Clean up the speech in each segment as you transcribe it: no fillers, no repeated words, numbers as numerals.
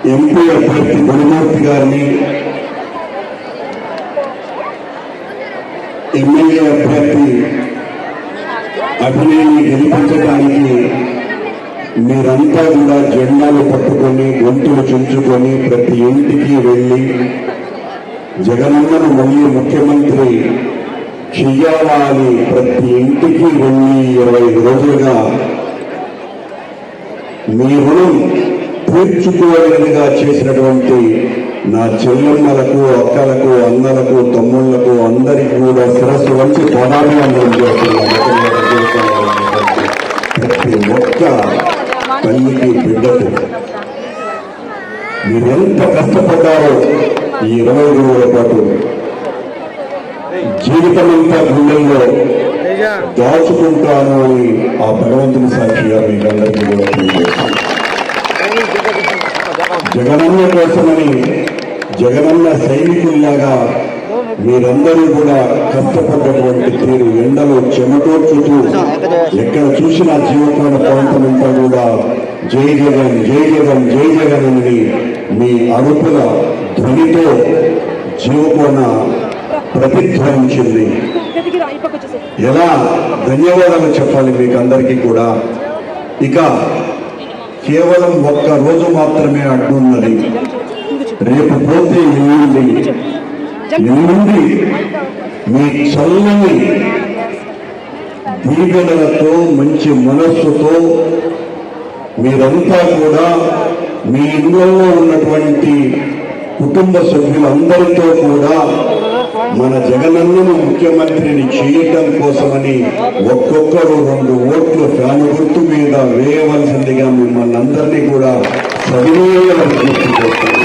MP అభ్యర్థి గురుమూర్తి గారిని, MLA అభ్యర్థి అభినయని గెలిపించడానికి మీరంతా కూడా జెండాలు పట్టుకొని గొంతులు చుంచుకొని ప్రతి ఇంటికి వెళ్ళి జగనన్నను మళ్ళీ ముఖ్యమంత్రి చెయ్యాలా అని ప్రతి ఇంటికి వెళ్ళి 25 రోజులుగా మీ రుణం తీర్చుకోలేనిగా చేసినటువంటి నా చెల్లెమ్మలకు, అక్కలకు, అన్నలకు, తమ్ముళ్లకు అందరికీ కూడా శిరస్సు వంచి పాదాభివందనం చేస్తున్నాను. ప్రతి ఒక్క తల్లికి, బిడ్డకు మీరెంత కష్టపడ్డారో ఈ 20 రోజుల పాటు జీవితమంతా గుండెల్లో దాచుకుంటాను అని ఆ భగవంతుని సాక్షిగా మీకు అందరికీ కూడా జగనన్న కోసమని, జగనన్న సైనికుల్లాగా మీరందరూ కూడా కష్టపడ్డటువంటి తీరు, ఎండలో చెమటోర్చుతూ ఎక్కడ చూసినా జీవకోణ ప్రాంతమంతా కూడా జై జగన్, జై జగన్, జై జగన్ అని మీ అరుపుల ధ్వనితో జీవకోణ ప్రతిధ్వనించింది. ఎలా ధన్యవాదాలు చెప్పాలి మీకు అందరికీ కూడా. ఇక కేవలం ఒక్క రోజు మాత్రమే అడ్డున్నది. రేపు పోతే ఎల్లుండి మీ చల్లని దీవెనలతో, మంచి మనస్సుతో మీరంతా కూడా మీ ఇంట్లో ఉన్నటువంటి కుటుంబ సభ్యులందరితో కూడా మన జగనన్నను ముఖ్యమంత్రిని చేయటం కోసమని ఒక్కొక్కరు 2 ఓట్లు ఫ్యాను గుర్తు మీద వేయవలసిందిగా మిమ్మల్ని అందరినీ కూడా సవినయంగా గుర్తుపెట్టారు.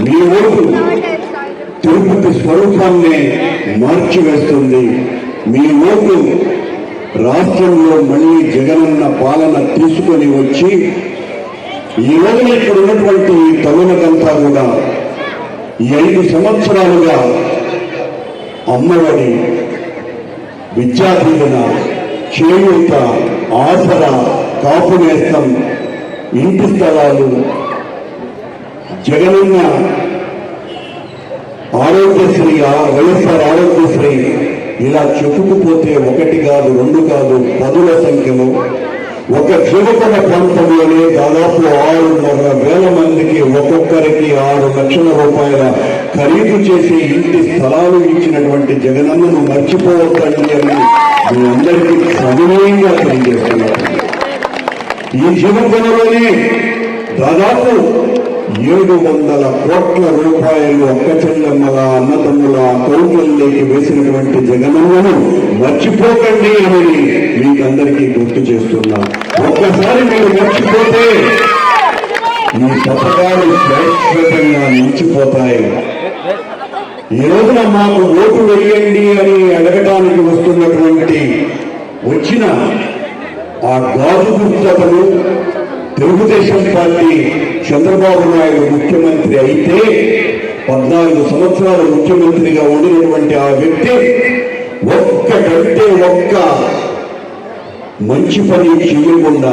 మీ ఓటు తిరుపతి స్వరూపాన్ని మార్చివేస్తుంది. మీ ఓటు రాష్ట్రంలో మళ్ళీ జగనన్న పాలన తీసుకొని వచ్చి ఈ రోజున ఇక్కడ ఉన్నటువంటి తరుణకంతా కూడా ఈ 5 సంవత్సరాలుగా అమ్మఒడి, విద్యా దీవెన, చేయూత, ఆసరా, కాపు నేస్తం, ఇంటి స్థలాలు, జగనన్న ఆరోగ్యశ్రీ, వైఎస్ఆర్ ఆరోగ్యశ్రీ ఇలా చెప్పుకుపోతే 1 కాదు 2 కాదు 10ల సంఖ్యలో ఒక జీవకోణ ప్రాంతంలోనే దాదాపు 6,500,000 మందికి ఒక్కొక్కరికి 6 లక్షల రూపాయల ఖరీదు చేసి ఇంటి స్థలాలు ఇచ్చినటువంటి జగనన్నను మర్చిపోవద్దండి అని మీ అందరికీ సవినయంగా తెలియజేస్తున్నారు. ఈ జీవకోణలోనే దాదాపు 700 కోట్ల రూపాయలు అక్క చెల్లెమ్మల, అన్నతమ్ముల అకౌంట్లలోకి వేసినటువంటి జగనన్నను మర్చిపోకండి అని మీకందరికీ గుర్తు చేస్తున్నా. ఒక్కసారి మీరు మర్చిపోతే ఈ పథకాలు శాశ్వతంగా నిలిచిపోతాయి. ఈ రోజున మాకు ఓటు వేయండి అని అడగటానికి వచ్చిన ఆ గాజు గుర్తను తెలుగుదేశం పార్టీ చంద్రబాబు నాయుడు ముఖ్యమంత్రి అయితే 14 సంవత్సరాలు ముఖ్యమంత్రిగా ఉండినటువంటి ఆ వ్యక్తి ఒక్క మంచి పని చేయకుండా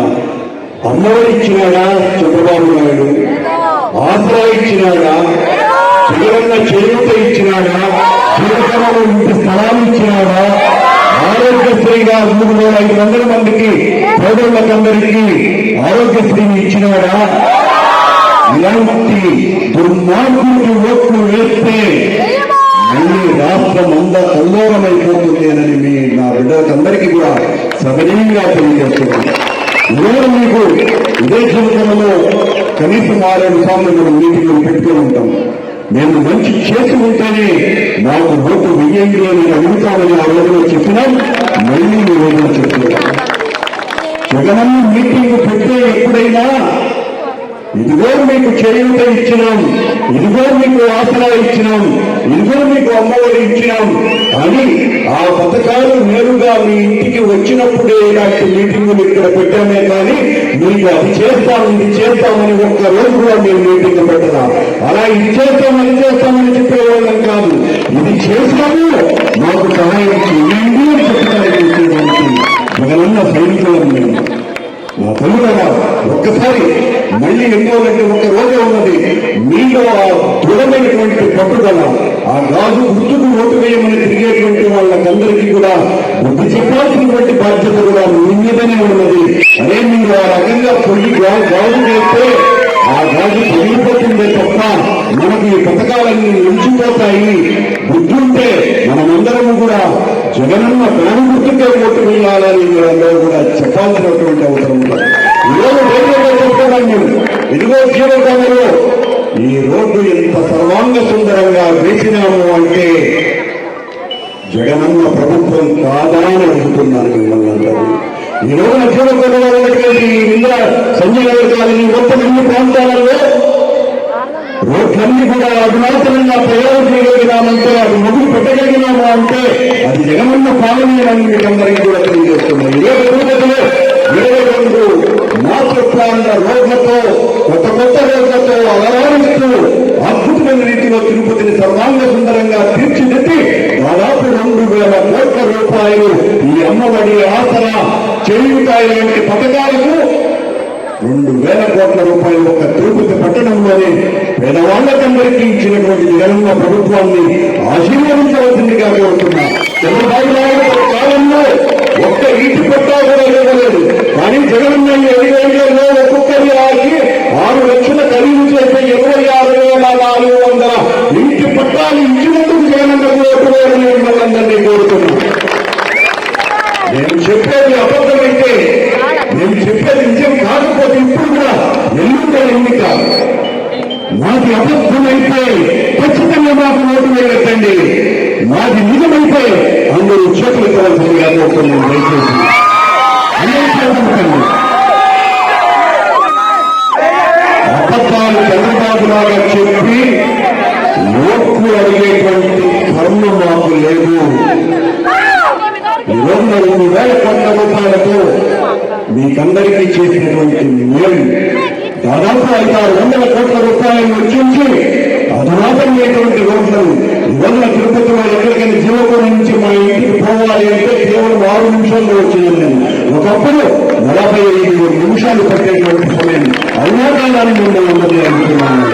అమ్మఒడి ఇచ్చినాడా చంద్రబాబు నాయుడు, ఆసరా ఇచ్చినాడా, జగనన్న చేయూత ఇచ్చినాడా, జీవితంలో ఇంటి స్థలాలు ఇచ్చినాడా, ఆరోగ్యశ్రీగా 3,500 మందికి పేదోళ్ళకందరికీ ఆరోగ్యశ్రీని ఇచ్చినాడా? ఇలాంటి దుర్మార్గుడికి ఓట్లు వేస్తే మళ్ళీ రాష్ట్రం అంతా కల్లోలమైపోతుందేనని నా బిడ్డలందరికీ కూడా సవినయంగా తెలియజేస్తున్నాను. ఈరోజు మీకు ఇదే జీవితంలో కనీసం 6 సార్లు మనం మీటింగ్లు పెట్టుకుని ఉంటాం. మేము మంచి చేసి ఉంటేనే మాకు ఓటు వెయ్యండి అని అడుగుతామని ఆ రోజులో చెప్పినాం. మళ్ళీ మీ రోజున చెప్తున్నాం. జగనన్న మీటింగ్ పెట్టే ఎప్పుడైనా ఇదిగో మీకు చేయూత ఇచ్చినాం, ఇదిగో మీకు ఆసరా ఇచ్చినాం, ఇదిగో మీకు అమ్మఒడి ఇచ్చినాం అని ఆ పథకాలు నేరుగా మీ ఇంటికి వచ్చినప్పుడే ఇలాంటి మీటింగులు ఇక్కడ పెట్టామే కానీ మీకు అది చేస్తాం ఇది చేస్తామని ఒక్క రోజు కూడా మేము మీటింగ్ పెట్టదా. అలా ఇది చేస్తామని చెప్పేవాళ్ళం కాదు. ఇది చేస్తాము, మాకు సహాయం చేయండి అని చెప్పడానికి జగనన్న సైనికులం మేము. నా తల్లులారా ఒక్కసారి మళ్ళీ ఎన్నోలంటే ఒక్క రోజే ఉన్నది. మీలో ఆ దృఢమైనటువంటి పట్టుదల, ఆ గాజు గుర్తుకు ఓటు వేయమని తిరిగేటువంటి వాళ్ళకందరికీ కూడా బుద్ధి చెప్పాల్సినటువంటి బాధ్యత కూడా మీ మీదనే ఉన్నది. అదే మీరు ఆ రకంగా పొయ్యి గాజు చేస్తే ఆ గాజు పెరిగిపోతుందే తప్ప మనకు ఈ పథకాలన్నీ నిలిచిపోతాయి. బుద్ధుంటే మనమందరము కూడా జగనన్న ప్రాణ గుర్తుకే ఓటు వేయాలని మీరందరూ కూడా చెప్పాల్సినటువంటి అవసరం ఉంది. ఈరోజు రేడియోలో చెప్తున్నాను నేను, ఇదిగో జీవకాలంలో ఈ రోడ్డు ఎంత సర్వాంగ సుందరంగా వేసినాము అంటే జగనన్న ప్రభుత్వం కాదా అని అడుగుతున్నాను మిమ్మల్ని అందరూ. ఈ రోజున జీవకాలంలో ఉన్నటువంటి ఇందిరా సంజయ్ నగర్ కాలనీ మొత్తం అన్ని ప్రాంతాలలో రోడ్లన్నీ కూడా అధునాతనంగా తయారు చేయగలిగినామంటే, అది మొదలు పెట్టగలిగినాము అంటే అది జగనన్న పాలనీయాన్ని మీకు అందరికీ కూడా తెలియజేస్తున్నాయి. ఇదే తిరుపతిలో 22 మాతృ ప్రాంత రోడ్లతో కొత్త రోడ్లతో అలరారిస్తూ అద్భుతమైన రీతిలో తిరుపతిని సర్వాంగ సుందరంగా తీర్చిదిద్ది దాదాపు 2,000 కోట్ల రూపాయలు ఈ అమ్మఒడి, ఆసరా, చేయూత లాంటి పథకాలకు 2,000 కోట్ల రూపాయలు ఒక తిరుపతి పట్టణంలోనే పేదవాళ్లకందరికీ ఇచ్చినటువంటి జగనన్న ప్రభుత్వాన్ని ఆశీర్వదించవలసిందిగా కోరుతున్నా. చంద్రబాబు నాయుడు కాలంలో ఒక్క ఇంటి పట్టా కూడా ఇవ్వలేదు. కానీ జగనన్న 5,000లో ఒక్కొక్కరి 6 లక్షల ఖరీదు చేసే 26,400 ఇంటి పట్టాలు ఇచ్చినందుకు జగనన్నకు ఓటు వేయాలని మిమ్మల్ని కోరుతున్నా. నేను చెప్పేది అబద్ధమైతే, నేను చెప్పేది నిజం కాకపోతే ఇప్పుడు కూడా ఎన్నికల ఎన్నిక మాది అబద్ధమైతే ఖచ్చితంగా మాకు ఓటు వేయొద్దండి. మాది నిజమైతే అందరూ చేతులు కావాల్సిందిగా కోరుతున్నాను. దయచేసి అందరూ చేతులు అబద్ధాలు చంద్రబాబు లాగా చెప్పి ఓట్లు అడిగేటువంటి కర్మ మాకు లేదు. ఈ రోజున 2,000 కోట్ల రూపాయలతో మీకందరికీ చేసినటువంటి మేలు దాదాపు 500-600 కోట్ల రూపాయలు వెచ్చించి అధునాతమైనటువంటి రోడ్లను ఈ రోజున తిరుపతిలో ఎక్కడికైనా జీవకోణం నుంచి మా ఇంటికి పోవాలి అంటే కేవలం 6 నిమిషాల్లో వచ్చేయండి. ఒకప్పుడు 45 నిమిషాలు పట్టేటువంటి సమయం అవునాకాలాన్ని మిమ్మల్ని ఉన్నది అనుకున్నాను.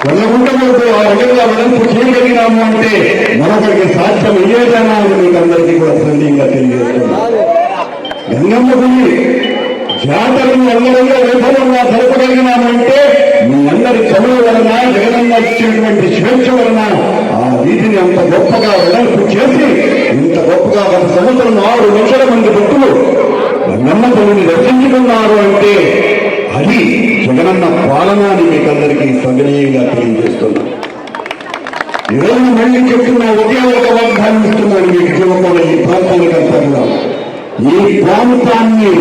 వెళ్ళకుండకూడదు. ఆ రకంగా వెడల్పు చేయగలిగినాము అంటే మరొకరికి సాధ్యం అయ్యేదనా అని మీకు అందరికీ కూడా సరళంగా తెలియజేస్తున్నాను. గంగమ్మ గుడి జాతరను అంగరంగా వైభవంగా జరపగలిగినామంటే మీ అందరి చదువు వలన, జగనన్న ఇచ్చినటువంటి స్వేచ్ఛ వలన ఆ వీధిని అంత గొప్పగా వెడల్పు చేసి ఇంత గొప్పగా 1 సంవత్సరం 6 లక్షల మంది భక్తులు గంగమ్మ తల్లిని దర్శించుకున్నారు అంటే అది జగనన్న పాలన అని మీకు అందరికీ సవినయంగా తెలియజేస్తున్నాను. ఈ రోజున మళ్ళీ చెప్తున్నా, ఒకే ఒక వాగ్దానం ఇస్తున్నాను మీకు. జీవకోణ ఈ ప్రాంతానికి అంతగా ఈ ప్రాంతాన్ని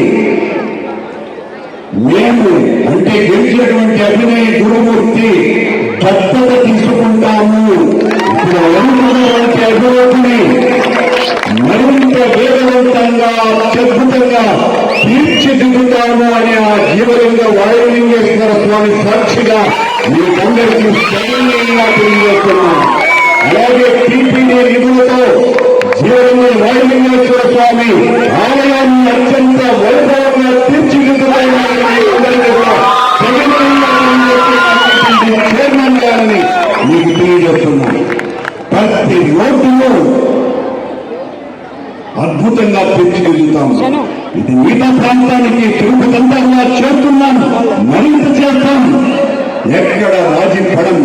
మేము అంటే గెలిచినటువంటి అభినయ గురుమూర్తి దత్తత తీసుకుంటాము. ఇప్పుడు అనుకున్నటువంటి అభివృద్ధిని మరింత వేగవంతంగా, అత్యద్భుతంగా తీర్చిదిద్దుతాము అని ఆ జీవలింగ వాయులింగేశ్వర స్వామి సాక్షిగా మీకందరికీ సవినయంగా తెలియజేస్తున్నాను. అలాగే టీపీడీ నిధులతో జీవలింగ వాయులింగేశ్వర స్వామి ఆలయాన్ని అత్యంత వైభవంగా తీర్చిదిద్దుతామని చైర్మన్ గారిని మీకు తెలియజేస్తున్నాను. ప్రతి రోడ్డును అద్భుతంగా తీర్చిదిద్దుతాము. ఇది మిగతా ప్రాంతానికి తిరుపతి అంతా చేస్తున్నాం, మరింత చేస్తాం. ఎక్కడ రాజీ పడం.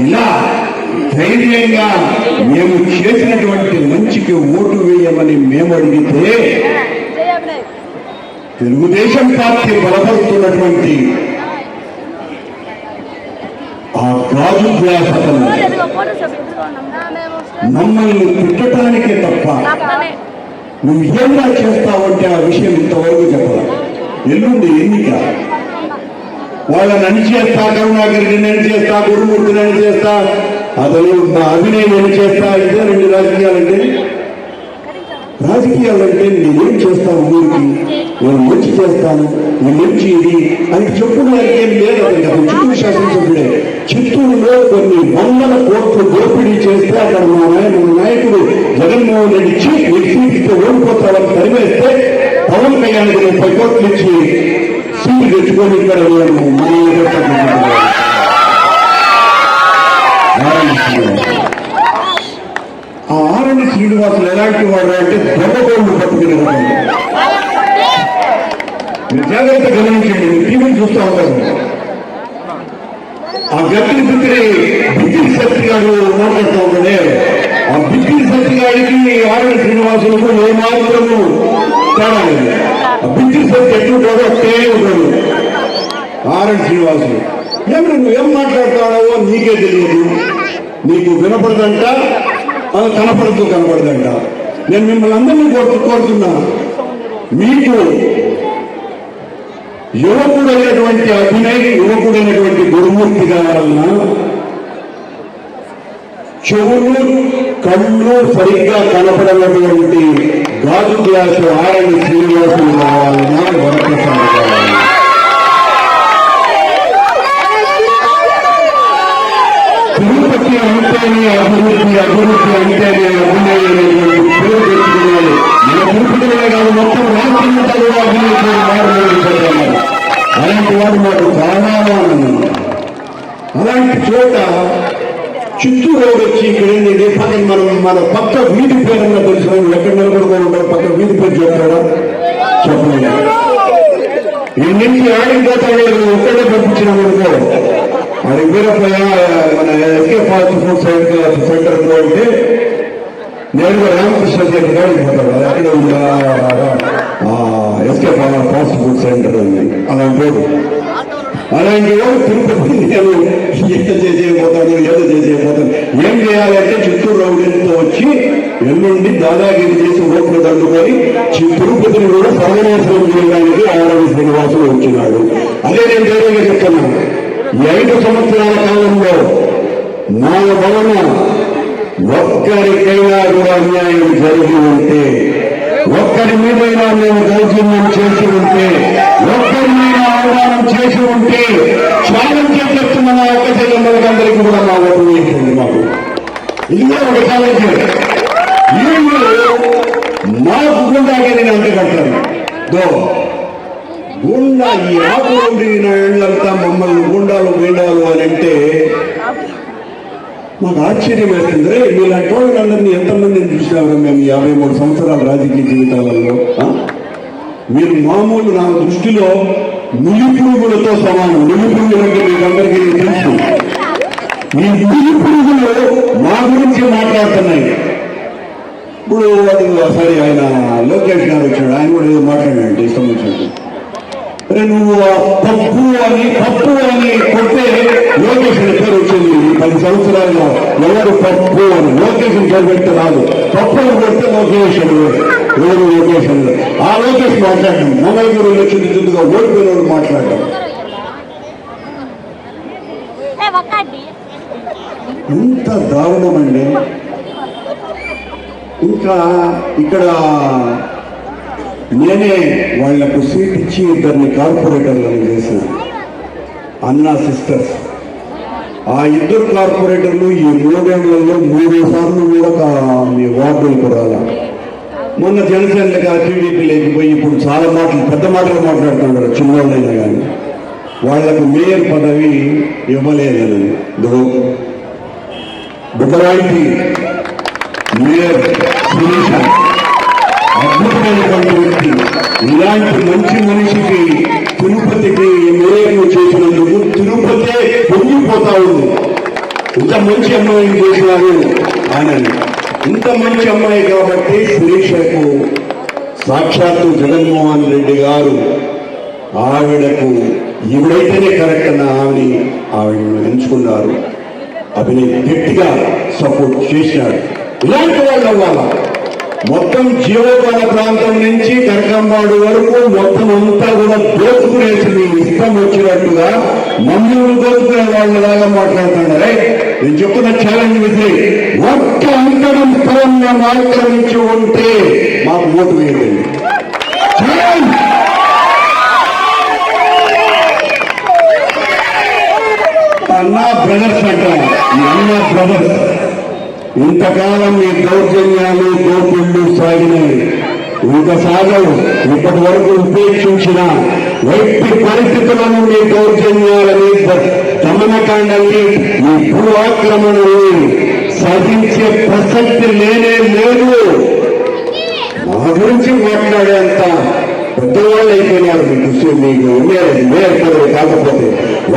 ఇలా ధైర్యంగా మేము చేసినటువంటి మంచికి ఓటు వేయమని మేము అడిగితే తెలుగుదేశం పార్టీ బలపడుతున్నటువంటి ఆ గాజు వ్యాసతను మమ్మల్ని తిట్టడానికే తప్ప నువ్వు ఏమైనా చేస్తావంటే ఆ విషయం ఇంతవరకు చెప్పాలి. ఎల్లుండి ఎన్నిక, వాళ్ళని అణిచేస్తా, కరుణాకర్ని అణిచేస్తా, గురుమూర్తిని అణిచేస్తా, అతను మా అభినయం అణిచేస్తా. ఇదే 2 రాజకీయాలంటే. రాజకీయాలంటే నేనేం చేస్తాను, ఊరికి నేను మంచి చేస్తాను, నేను మంచి ఇది అని చెప్పుకోవడానికి ఏం లేదు. అతనికి అతను చిత్తూరు శాసనసభ్యుడే. చిత్తూరులో కొన్ని 100 కోట్లు దోపిడీ చేస్తే అక్కడ మన నాయకుడు జగన్మోహన్ రెడ్డి చీఫ్ ఎగ్జిక్యూటివ్ ఓడిపోతామని తరిమేస్తే పవన్ కళ్యాణ్కి 30 కోట్లు ఇచ్చి సీటు తెచ్చుకొని ఇక్కడ నేను ఆ ఆరణి శ్రీనివాసులు ఎలాంటి వాడు అంటే దొంగకోళ్ళు పట్టుకునే మీరు జాగ్రత్త గమనించండి, మీరు టీవీని చూస్తూ ఉంటారు. ఆ గట్టిని పుత్రి బిగ్గిరి శక్తి గారు మాట్లాడుతూ ఉంటాడే, ఆ బిగ్గిరి శక్తి గారికి ఆరణి శ్రీనివాసులకు ఏమాత్రము తేడా లేదు. ఆ బిగ్గిరి శక్తి ఎట్లుంటాడో అట్టే ఉంటాడు ఆరణి శ్రీనివాసులు. నువ్వేం మాట్లాడుతున్నావో నీకే తెలియదు, నీకు వినపడదంట, కనపడదంట. నేను మిమ్మల్ని అందరినీ కోరుతున్నా, మీకు యువకుడైనటువంటి అభినయ్, యువకుడైనటువంటి గురుమూర్తి కావాలన్నా చెవులు కళ్ళు సరిగ్గా కనపడనటువంటి గాజు గ్లాసు ఆరణి శ్రీనివాసులు కావాలన్నా వరప్రసాద్ కావాలి. తిరుపతి అంటేనే అభివృద్ధి, అభివృద్ధి అంటేనే అభినయ్ అనేటువంటి పేరు తెచ్చుకున్నాడు. మన తిరుపతిలోనే కాదు, మొత్తం రాష్ట్రంలో కూడా అభివృద్ధి మారుతున్నారు. అలాంటి వాడు మాకు చాలా ఆనందం. అలాంటి చోట చిత్తూరు వచ్చి ఇక్కడ ఏంటంటే పక్కన మన పక్క వీధి పేరన్నా తెలుసు, ఎక్కడ నిలబడుకొని ఉంటారు, పక్క వీధి పేరు చెప్తాడా చెప్పలేదు. ఈ నుంచి ఆడిపోతాడు ఒక్కడే పంపించినామనుకో, అది వీరప్పయ్య మన ఎస్కే ఫాస్ట్ ఫుడ్ సెంటర్ అంటే నేరుగా రామకృష్ణ సెంటర్ కాడికి పోతాడు. అది అక్కడే ఉందా ఎస్కే ఫాస్ట్ ఫుడ్ సెంటర్ ఉంది. అలాంటి వాడు తిరుపతి నేను ఏదో చేసేయబోతాను, ఏం చేయాలంటే చిత్తూరు రౌడీలతో వచ్చి ఎల్లుండి దాదాగిరి చేసి ఓట్లు దండుకొని తిరుపతిని కూడా సర్వనాశనం చేయడానికి ఆరణి శ్రీనివాసులు వచ్చినాడు. అదే నేను ధైర్యంగా చెప్తున్నాను. ఈ 5 సంవత్సరాల కాలంలో నా వలన ఒక్కరికైనా కూడా అన్యాయం జరిగి ఉంటే, ఒక్కరి మీదైనా మేము దౌర్జన్యం చేసి ఉంటే, ఒక్కరి మీద అవమానం చేసి ఉంటే ఛాలెంజ్ చెప్తున్న నా ఒక్క చెల్లెమ్మలకి అందరికీ కూడా మా ఓటు వేసింది. మాకు ఇది ఒక ఛాలెంజ్. మాకు గుండాకే నేను అంటగట్టాను. గుండా ఈ ఆకులండి ఇళ్ళంతా మమ్మల్ని గుండాలు వేడాలు అని అంటే మాకు ఆశ్చర్యం వేస్తుంది. మీలాంటి వాళ్ళందరినీ ఎంతమందిని చూసినారు మేము 53 సంవత్సరాల రాజకీయ జీవితాలలో. మీరు మామూలు నా దృష్టిలో నులిపురుగులతో సమానం. నులిపురుగులు అంటే మీకు అందరికీ తెలుసు. ఈ నులిపురుగులు మా గురించి మాట్లాడుతున్నాయి. ఇప్పుడు అది సరే, ఆయన లోకేష్ గారు వచ్చాడు, ఆయన కూడా ఏదో మాట్లాడాడు ఇష్టం వచ్చినట్టు. నువ్వు పప్పు అని కొట్టే లోకేష్ పేరు వచ్చింది. 10 సంవత్సరాల్లో ఎవరు పప్పు అని లోకేష్ పేరు పెడితే రాదు, పప్పు అని కొడితే లోకేష్ ఎవరు లోకేష్ అని. ఆ లోకేష్ మాట్లాడడం, మంగళగిరి వచ్చింది చుట్టుగా ఓడిపోయిన వాళ్ళు మాట్లాడడం ఎంత దారుణం అండి. ఇంకా ఇక్కడ నేనే వాళ్లకు సీట్ ఇచ్చి 2 కార్పొరేటర్లను చేసిన అన్నా సిస్టర్స్. ఆ 2 కార్పొరేటర్లు ఈ 3 ఏళ్లలో 3 సార్లు కూడా మీ వార్డులకు రాలా. మొన్న జనసేనగా టీడీపీ లేకపోయి ఇప్పుడు చాలా మాటలు, పెద్ద మాటలు మాట్లాడుతున్నారు చిన్నవాళ్ళైనా కానీ. వాళ్లకు మేయర్ పదవి ఇవ్వలేదని బుద్ధరాయికి మేయర్ శిరీష అద్భుతమైనటువంటి వ్యక్తి. ఇలాంటి మంచి మనిషికి తిరుపతికి మేయర్ను చేసినందుకు తిరుపతే పొంగిపోతా ఉంది. ఇంత మంచి అమ్మాయిని చేసినారు ఆయన. ఇంత మంచి అమ్మాయి కాబట్టి శిరీషకు సాక్షాత్తు జగన్మోహన్ రెడ్డి గారు ఆవిడకు ఈవిడైతేనే కరెక్ట్ అన్న ఆవిడను ఎంచుకున్నారు. అభినయ్ గట్టిగా సపోర్ట్ చేసినాడు. ఇలాంటి వాళ్ళు అవ్వాలా. మొత్తం జీవోపాల ప్రాంతం నుంచి కరకంబాడు వరకు మొత్తం అంతా కూడా దోచుకునేసి ఇష్టం వచ్చినట్టుగా మమ్మల్ని దోచుకునే వాళ్ళలాగా మాట్లాడుతున్నారే. నేను చెప్తున్న ఛాలెంజ్ ఇది. ఒక్క అంతరం స్థలం మేము ఆక్రమించి ఉంటే మాకు ఓటు వేయండి. అన్నా బ్రదర్స్ అంటారు. ఈ అన్నా బ్రదర్స్ ఇంతకాలం ఈ దౌర్జన్యాలు దోపిళ్లు సాగినాయి. ఇంకా సాగవు. ఇప్పటి వరకు ఉపేక్షించిన వ్యక్తి పరిస్థితులను మీ దౌర్జన్యాలని దమనకాండాన్ని మీ భూ ఆక్రమణని సాధించే ప్రసక్తి లేనే లేదు. మా గురించి మాట్లాడేంత పెద్దవాళ్ళు అయిపోయినారు. మీకు మేయర్ కాకపోతే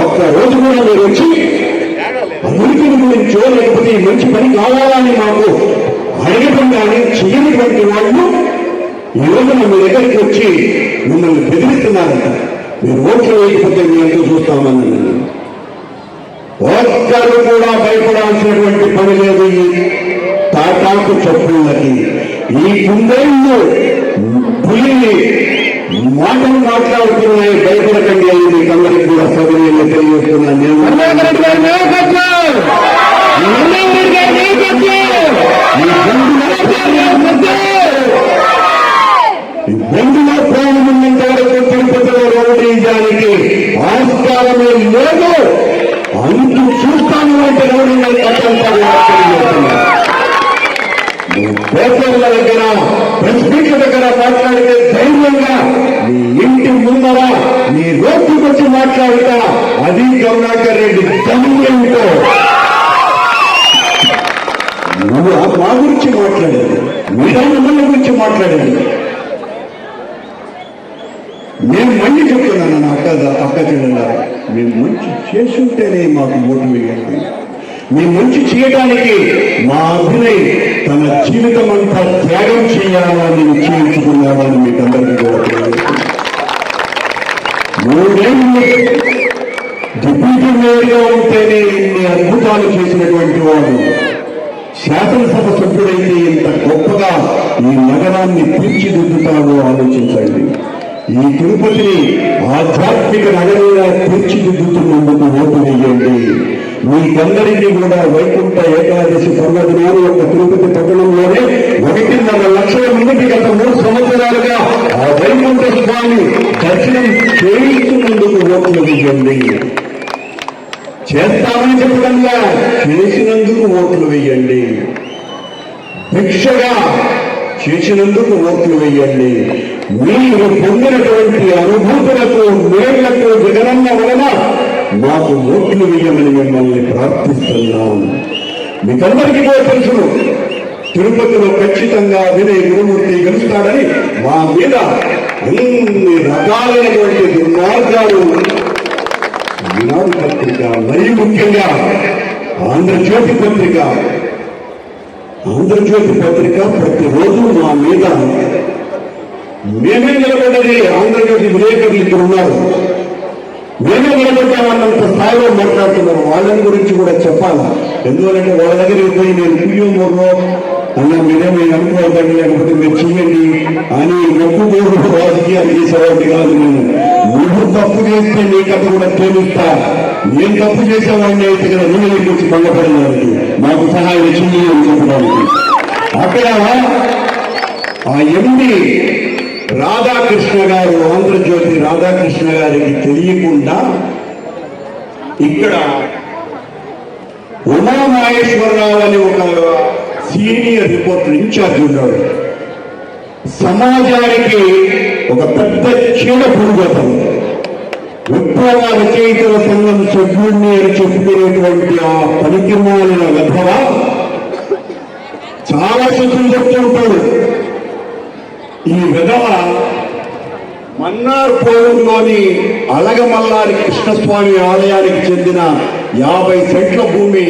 ఒక్క రోజు కూడా మీరు వచ్చి అభివృద్ధిని గురించో లేకపోతే ఈ మంచి పని కావాలని మాకు అడగటం కానీ చేయనటువంటి వాళ్ళు ఈ రోజున మీ దగ్గరికి వచ్చి మిమ్మల్ని బెదిరిస్తున్నారంట. మీరు ఓట్లు వేయకపోతే మీ అంతా చూస్తామని ఒక్కరు కూడా భయపడాల్సినటువంటి పని లేదు. ఈ తాటాకు చెప్పులకి ఈ కుందేళ్ళు పులిని మాటలు మాట్లాడుతున్నాయి. భయపడకండి అని మీకు అందరికీ కూడా సభ్యులు తెలియజేస్తున్నాను. బెండులో ప్రాణమున్నంత వరకు తిరుపతిలో రౌడీజానికి ఆస్కారమే లేదు. అంటూ చూస్తాను అంటే రౌడీలు పేపర్ల దగ్గర ప్రెస్ మీట్ల దగ్గర మాట్లాడితే ధైర్యంగా మీ ఇంటి ముందర మీ రోడ్డుకు వచ్చి మాట్లాడుతా అది కరుణాకర్ రెడ్డి దమ్ముతో నువ్వు మా గురించి మాట్లాడేది, మీరా మన గురించి మాట్లాడేది. నేను మళ్ళీ చెప్తున్నాను నా అక్క చెల్లెలారా, మేము మంచి చేసుంటేనే మాకు ఓటు వేయండి. మీ మంచి చేయడానికి మా అభినయ్ తన జీవితం అంతా త్యాగం చేయాలని నిశ్చయించుకున్నాడని మీకు అందరికీ కూడా తెలియజేస్తున్నాను. 3 ఏళ్ళు డిప్యూటీ మేయర్గా ఉంటేనే ఇన్ని అద్భుతాలు చేసినటువంటి వాడు శాసనసభ సభ్యుడైతే ఇంత గొప్పగా ఈ నగరాన్ని తీర్చిదిద్దుతాడో ఆలోచించండి. ఈ తిరుపతిని ఆధ్యాత్మిక నగరంగా తీర్చిదిద్దుతున్నందుకు ఓటు వేయండి. మీకందరికీ కూడా వైకుంఠ ఏకాదశి పర్వదినాలు ఒక తిరుపతి పట్టణంలోనే 1.5 లక్షల మందికి గత 3 సంవత్సరాలుగా ఆ వైకుంఠ స్వామి దర్శనం చేయిస్తున్నందుకు ఓట్లు వేయండి. చేస్తామని చెప్పడంగా చేసినందుకు ఓట్లు వేయండి. భిక్షగా చేసినందుకు ఓట్లు వేయండి. మీరు పొందినటువంటి అనుభూతులకు మేళ్లకు జగనన్న వలన మాకు ఓట్లు వేయమని మిమ్మల్ని ప్రార్థిస్తున్నాం. మీకందరికీ కూడా తెలుసును, తిరుపతిలో ఖచ్చితంగా వినయ్ గురుమూర్తి గెలుస్తాడని మా మీద అన్ని రకాలైనటువంటి దుర్మార్గాలు ఈనాడు పత్రిక, మరీ ముఖ్యంగా ఆంధ్రజ్యోతి పత్రిక ప్రతిరోజు మా మీద మేమే నిలబడ్డది. ఆంధ్రజ్యోతి విలేకరులు ఇక్కడ ఉన్నారు, మేమే నిలబడ్డామన్నంత స్థాయిలో మాట్లాడుతున్నారు. వాళ్ళని గురించి కూడా చెప్పాలా. ఎందువలంటే వాళ్ళ దగ్గరికి పోయి నేను కుయ్యూరులో అన్నా మీరేమీ అనుకోవద్దండి, లేకపోతే మీరు చెయ్యండి అని మొక్కుకోరు రాజకీయాలు చేసేవాడిని కాదు నేను. నువ్వు తప్పు చేస్తే నీ కథ కూడా తేలుస్తా. నేను తప్పు చేసేవాడిని అయితే కదా నువ్వు నీకు వచ్చి భంగపడడానికి మాకు సహాయం చెయ్యి అని చెప్పడానికి. అక్కడ ఆ ఎండి రాధాకృష్ణ గారు, ఆంధ్రజ్యోతి రాధాకృష్ణ గారికి తెలియకుండా ఇక్కడ ఉమామహేశ్వరరావు అని ఒక సీనియర్ రిపోర్టర్ ఇన్ఛార్జ్ ఉన్నాడు. సమాజానికి ఒక పెద్ద చీడ పురుగతం, విప్లవ రచయితల సంఘం సభ్యుడిని అని చెప్పుకునేటువంటి ఆ పనికిమాలిన విధవ చాలా శుద్ధులు చెప్తుంటాడు. ఈ విధవ మన్నార్పోలంలోని అలగమల్లారి కృష్ణస్వామి ఆలయానికి చెందిన 50 సెంట్ల భూమి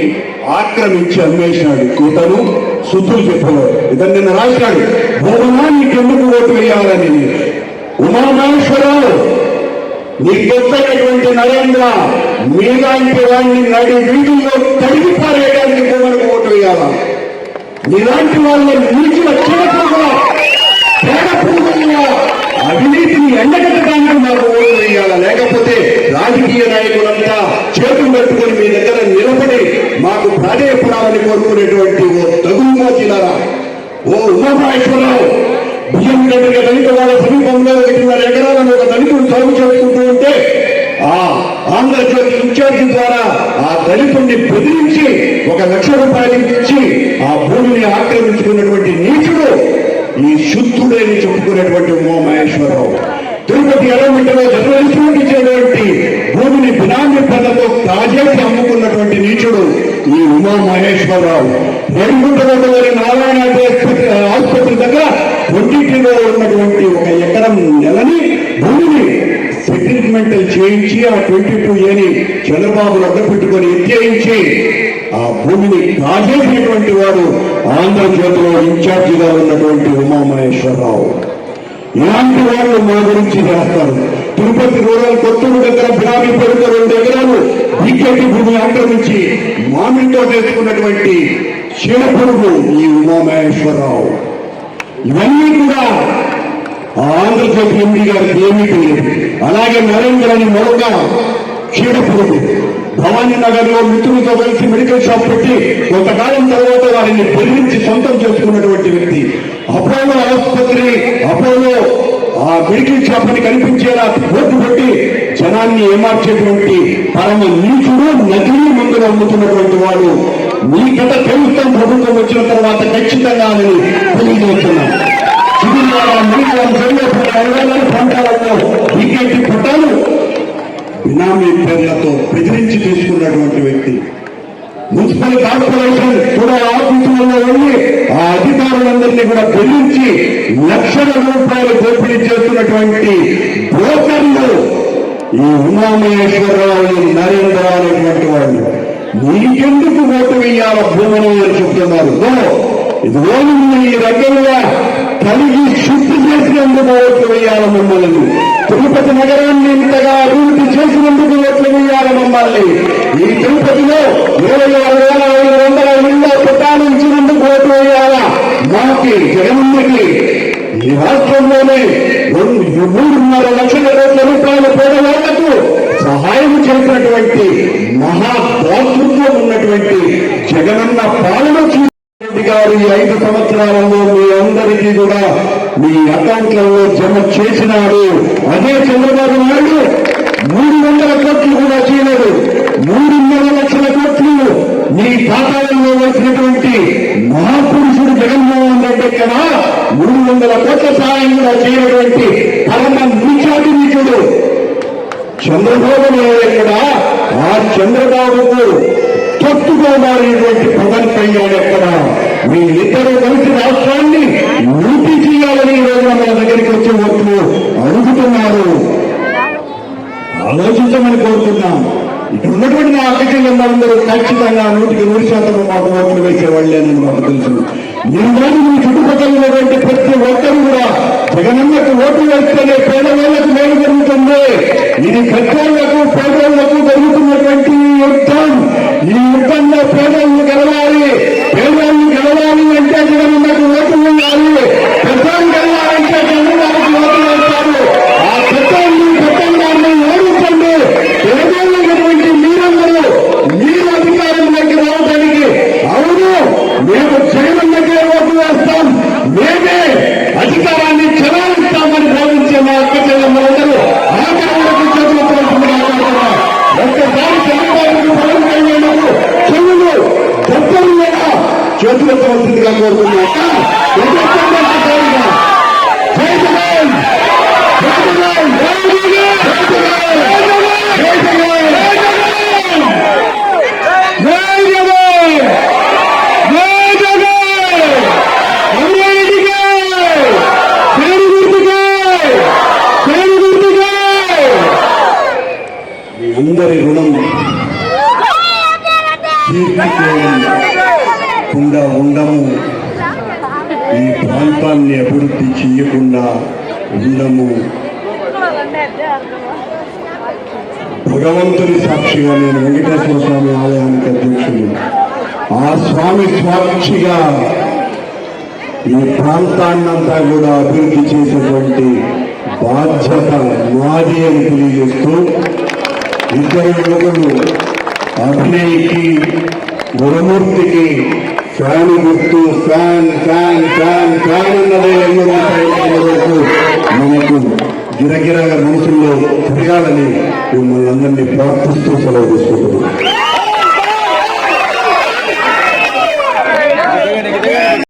ఆక్రమించి అమ్మేశాడు. ఇతను శుద్ధులు చెప్పాడు. ఇతను నిన్న రాశాడు, భూమా నీకెందుకు ఓటు వేయాలని. ఉమామహేశ్వరరావు, నీకొద్దైనటువంటి నరేంద్ర మీలాంటి వాడిని నడి వీధుల్లో తడిగి పారేయడానికి భూమలకు ఓటు వేయాలా? నీలాంటి వాళ్ళని నీచుల చిన్నపురుగుల పేద పురుగుల అవినీతిని ఎండగట్టడానికి మాకు ఓటు వేయాలా? లేకపోతే రాజకీయ నాయకులంతా చేతులు పెట్టుకుని మీ దగ్గర నిలబడి మాకు ప్రాధేయపడాలని కోరుకునేటువంటి ఓ తగుమోచినారా? ఓ ఉమామహేశ్వరరావు, బియ్యం గడ్డగా దళిత వాళ్ళ సమీపంలో 1.5 ఎకరాలను ఒక దళితుడు సాగు చేసుకుంటూ ఉంటే ఆ ఆంధ్రజ్యోతి ఇన్ఛార్జి ద్వారా ఆ దళితుడిని బెదిరించి 1 లక్ష రూపాయలు ఇచ్చి ఆ భూమిని ఆక్రమించుకున్నటువంటి నీచుడు ఈ శుద్ధుడని చెప్పుకునేటువంటి ఉమామహేశ్వరరావు తిరుపతి ఎలమంటలో జర్నలిస్టులకు ఇచ్చినటువంటి భూమిని బినామీ పనులతో కాజేసి అమ్ముకున్నటువంటి నీచుడు ఈ ఉమామహేశ్వరరావు. రేణిగుంటలోని నారాయణ ఆసుపత్రి దగ్గర ఒంటిలో ఉన్నటువంటి 1 ఎకరం నెలని భూమిని సెటిల్మెంటల్ చేయించి ఆ 22A చంద్రబాబు వద్ద పెట్టుకొని ఎత్తేయించి ఆ భూమిని కాజేసినటువంటి వాడు ఆంధ్రజ్యోతిలో ఇన్ఛార్జిగా ఉన్నటువంటి ఉమామహేశ్వరరావు. ఇలాంటి వాళ్ళు మా గురించి చేస్తారు. తిరుపతి రూరల్ కొత్తూరు దగ్గర బిరామీ పేరుతో 2 ఎకరాలు బికెటి భూమి ఆక్రమించి మామిడితో చేసుకున్నటువంటి చీడపురుగు ఈ ఉమామహేశ్వరరావు. ఇవన్నీ కూడా ఆంధ్రజ్యోతి ఎంపీ గారికి ఏమీ తెలియదు. అలాగే నరేంద్ర అని మరొక చీడపురుగు భవానీ నగర్ లో మిత్రులతో కలిసి మెడికల్ షాప్ పెట్టి కొంతకాలం తర్వాత వారిని బెదిరించి సొంతం చేసుకున్నటువంటి వ్యక్తి. అపోలో ఆసుపత్రి అపోలో ఆ మెడికల్ షాప్ అని కనిపించేలా బోర్డు పెట్టి జనాన్ని ఏమార్చేటువంటి పరమ నీచుడు నకిలీ మందులు అమ్ముతున్నటువంటి వాడు. మీ గత ప్రభుత్వం వచ్చిన తర్వాత ఖచ్చితంగా అని తెలియజేస్తున్నాం. ప్రాంతాలలో బికెటి పట్టాలు బినామీ పేర్లతో బెదిరించి తీసుకున్నటువంటి వ్యక్తి. మున్సిపల్ కార్పొరేషన్ కూడా ఆఫీసులలో వెళ్ళి ఆ అధికారులందరినీ కూడా బెదిరించి లక్షల రూపాయలు దోపిడీ చేస్తున్నటువంటి బ్రోకర్లు ఈ ఉమామహేశ్వరరావు నరేంద్ర అనేటువంటి వాళ్ళు. నీకెందుకు ఓటు వేయాల భూమని అని చెప్తున్నారు. ఇదిగో ఈ రంగంగా కలిగి శుద్ధి చేసినందుకు ఓట్లు వేయాల మమ్మల్ని. తిరుపతి నగరాన్ని ఇంతగా అభివృద్ధి చేసినందుకు ఓట్లు వేయాల మమ్మల్ని. ఈ తిరుపతిలో 26,500 ఇళ్ల పట్టాలు ఇచ్చినందుకు ఓట్లు వేయాలా మాకి జగన్మోహన్కి. ఈ రాష్ట్రంలోనే 3.5 లక్షల కోట్ల రూపాయల పేదవాళ్లకు సహాయం చేసినటువంటి మహాదాతృత్వం ఉన్నటువంటి జగనన్న పాలన గారు ఈ 5 సంవత్సరాలలో మీ అందరికీ కూడా మీ అకౌంట్లలో జమ చేసినాడు. అదే చంద్రబాబు నాయుడు 300 కోట్లు కూడా చేయలేదు. 3.5 లక్షల కోట్లు మీ ఖాతాలలో వచ్చినటువంటి మహాపురుషుడు జగన్మోహన్ రెడ్డి కన్నా 300 కోట్ల సహాయం కూడా చేయనటువంటి పరమ నీచాటి నీచుడు చంద్రబాబు నాయుడు కూడా ఆ చంద్రబాబుకు తొత్తుగా మారినటువంటి పవన్ కళ్యాణ్ ఎక్కడ. మీరిద్దరూ కలిసి రాష్ట్రాన్ని లూటీ చేయాలని ఈ రోజున మన దగ్గరికి వచ్చే ఓట్లు అడుగుతున్నారు. ఆలోచించమని కోరుతున్నాం. ఇక్కడ ఉన్నటువంటి నా అక్కచెల్లెళ్ళందరూ ఖచ్చితంగా 100% మాకు ఓట్లు వేసేవాళ్ళేనని మాకు తెలుసు. ఈరోజు మీ చుట్టుపక్కల ఉన్నటువంటి ప్రతి ఒక్కరు కూడా జగనన్నకు ఓటు వేస్తేనే పేదవాళ్లకు మేలు జరుగుతుంది. ఇది పెద్దవాళ్లకు పేదవాళ్లకు జరుగుతున్నటువంటి యుద్ధం. ఈ యుద్ధంలో పేదవాళ్ళు గెలవాలి. పేదవాళ్ళు గెలవాలి అంటే జగనన్నకు ఓటు వేయాలి. పెద్దవాళ్ళు గెలవాలంటే జగనన్నకు ఓటు వేస్తారు. ఆ పెద్దవాళ్ళని ఓడించండి. పేదవాళ్ళైనటువంటి మీరందరూ మీరు అధికారంలోకి రావడానికి అవును మేము జగనన్నకే ఓటు వేస్తాం, మేమే అధికారాన్ని చెలాయిస్తామని భావించే మా అక్క చెల్లెమ్మలందరూ ఆకారాలకు చేతులు ఒక్కసారి చంద్రబాబు పవన్ కళ్యాణ్ చెవులు దత్తలు లేదా చేతులు ఎత్తవలసిందిగా కోరుతున్నాక అందరి రుణం తీర్చుకోకుండా ఉండము. ఈ ప్రాంతాన్ని అభివృద్ధి చేయకుండా ఉండము. భగవంతుని సాక్షిగా నేను వెంకటేశ్వర స్వామి ఆలయానికి అధ్యక్షుడు. ఆ స్వామి సాక్షిగా ఈ ప్రాంతాన్నంతా కూడా అభివృద్ధి చేసేటువంటి బాధ్యత మాది అని తెలియజేస్తూ ఇద్దరు యువకులు అభినయ్కి గురుమూర్తికి ఫ్యాన్ గుర్తు ఫ్యాన్ ఫ్యాన్ ఫ్యాన్ ఫ్యాన్ అన్నదే వరకు మనకు గిరగిరగా మనసుల్లో తిరగాలని మిమ్మల్ని అందరినీ ప్రార్థిస్తూ సెలవు తీసుకుంటున్నాం.